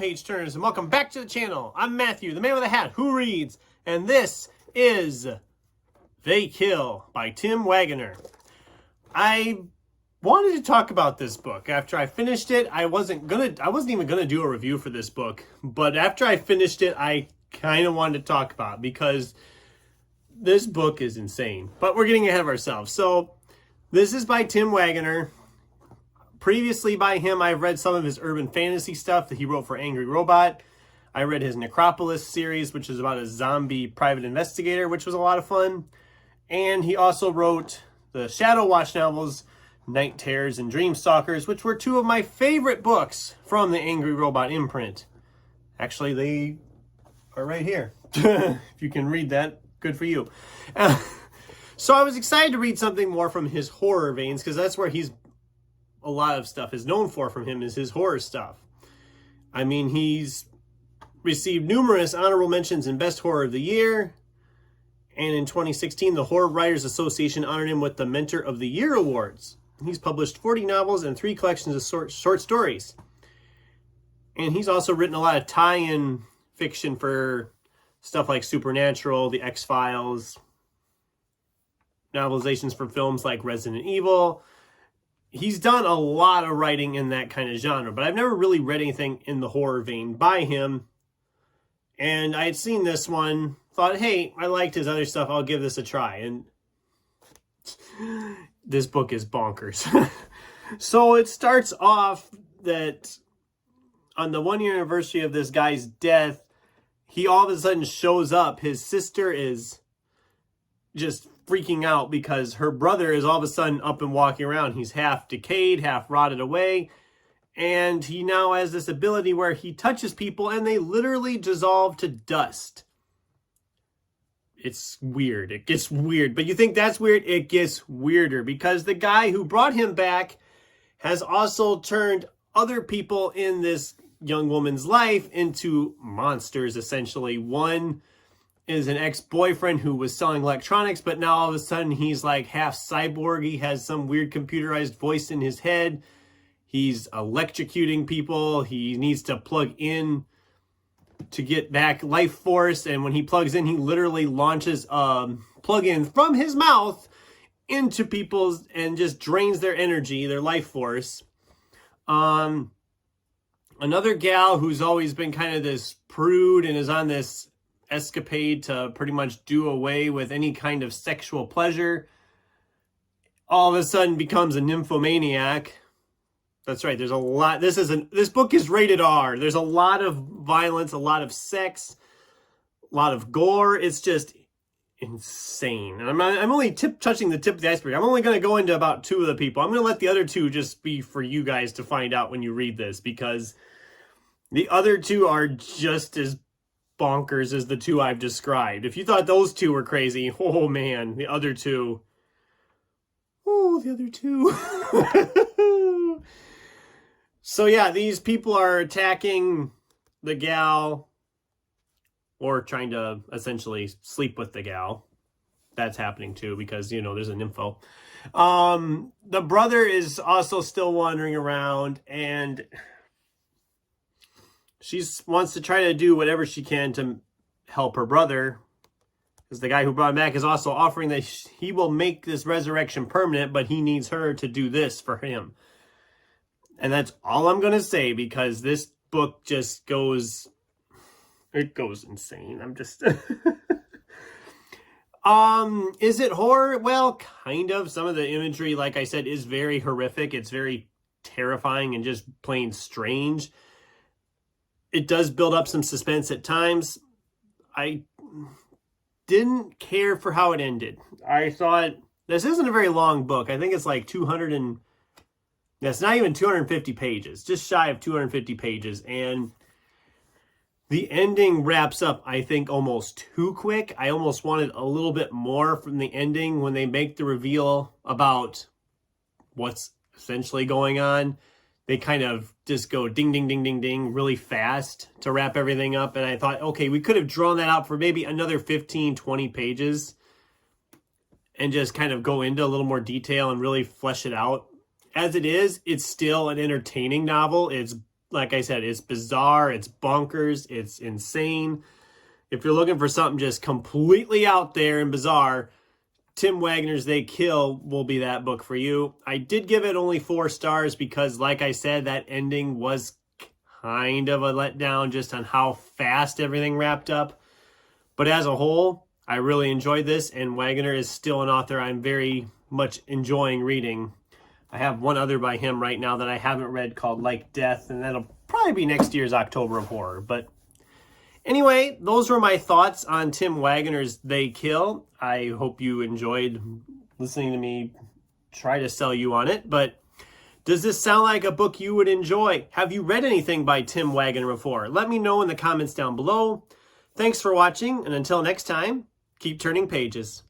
page turners, and welcome back to the channel. I'm Matthew, the man with a hat who reads, and this is They Kill by Tim Waggoner. I wanted to talk about this book. After I finished it, I wasn't even gonna do a review for this book, but after I finished it, I kind of wanted to talk about it because this book is insane. But we're getting ahead of ourselves. So this is by Tim Waggoner. Previously by him, I've read some of his urban fantasy stuff that he wrote for Angry Robot. I read his Necropolis series, which is about a zombie private investigator, which was a lot of fun. And he also wrote the Shadow Watch novels, Night Terrors and Dreamstalkers, which were two of my favorite books from the Angry Robot imprint. Actually, they are right here. If you can read that, good for you. So I was excited to read something more from his horror veins, because that's where a lot of stuff is known for from him, is his horror stuff. I mean, he's received numerous honorable mentions in Best Horror of the Year. And in 2016, the Horror Writers Association honored him with the Mentor of the Year awards. He's published 40 novels and 3 collections of short stories. And he's also written a lot of tie-in fiction for stuff like Supernatural, The X-Files, novelizations for films like Resident Evil. He's done a lot of writing in that kind of genre, but I've never really read anything in the horror vein by him. And I had seen this one, thought, hey, I liked his other stuff, I'll give this a try. And this book is bonkers. So it starts off that on the 1-year anniversary of this guy's death, he all of a sudden shows up. His sister is just freaking out because her brother is all of a sudden up and walking around. He's half decayed, half rotted away. And he now has this ability where he touches people and they literally dissolve to dust. It's weird. It gets weird. But you think that's weird? It gets weirder because the guy who brought him back has also turned other people in this young woman's life into monsters, essentially. One is an ex-boyfriend who was selling electronics, but now all of a sudden he's like half cyborg. He has some weird computerized voice in his head. He's electrocuting people. He needs to plug in to get back life force. And when he plugs in, he literally launches a plug-in from his mouth into people's and just drains their energy, their life force. Another gal who's always been kind of this prude and is on this escapade to pretty much do away with any kind of sexual pleasure, all of a sudden becomes a nymphomaniac. That's right, there's a lot. This book is rated R. There's a lot of violence, a lot of sex, a lot of gore. It's just insane. And I'm only touching the tip of the iceberg. I'm only going to go into about 2 of the people. I'm going to let the other 2 just be for you guys to find out when you read this, because the other 2 are just as bonkers as the 2 I've described. If you thought those 2 were crazy, oh man, the other 2. Oh, the other 2. So yeah, these people are attacking the gal, or trying to essentially sleep with the gal. That's happening too, because, you know, there's an info. The brother is also still wandering around, and she wants to try to do whatever she can to help her brother, because the guy who brought him back is also offering that he will make this resurrection permanent, but he needs her to do this for him. And that's all I'm going to say, because this book just goes insane. I'm just... Is it horror? Well, kind of. Some of the imagery, like I said, is very horrific. It's very terrifying and just plain strange. It does build up some suspense at times. I didn't care for how it ended. I thought, this isn't a very long book. I think it's like 200 and... It's not even 250 pages, just shy of 250 pages. And the ending wraps up, I think, almost too quick. I almost wanted a little bit more from the ending when they make the reveal about what's essentially going on. They kind of just go ding, ding, ding, ding, ding really fast to wrap everything up. And I thought, okay, we could have drawn that out for maybe another 15, 20 pages and just kind of go into a little more detail and really flesh it out. As it is, it's still an entertaining novel. It's like I said, it's bizarre, it's bonkers, it's insane. If you're looking for something just completely out there and bizarre, Tim Waggoner's They Kill will be that book for you. I did give it only 4 stars because, like I said, that ending was kind of a letdown just on how fast everything wrapped up. But as a whole, I really enjoyed this, and Waggoner is still an author I'm very much enjoying reading. I have one other by him right now that I haven't read called Like Death, and that'll probably be next year's October of Horror. But anyway, those were my thoughts on Tim Waggoner's They Kill. I hope you enjoyed listening to me try to sell you on it. But does this sound like a book you would enjoy? Have you read anything by Tim Waggoner before? Let me know in the comments down below. Thanks for watching, and until next time, keep turning pages.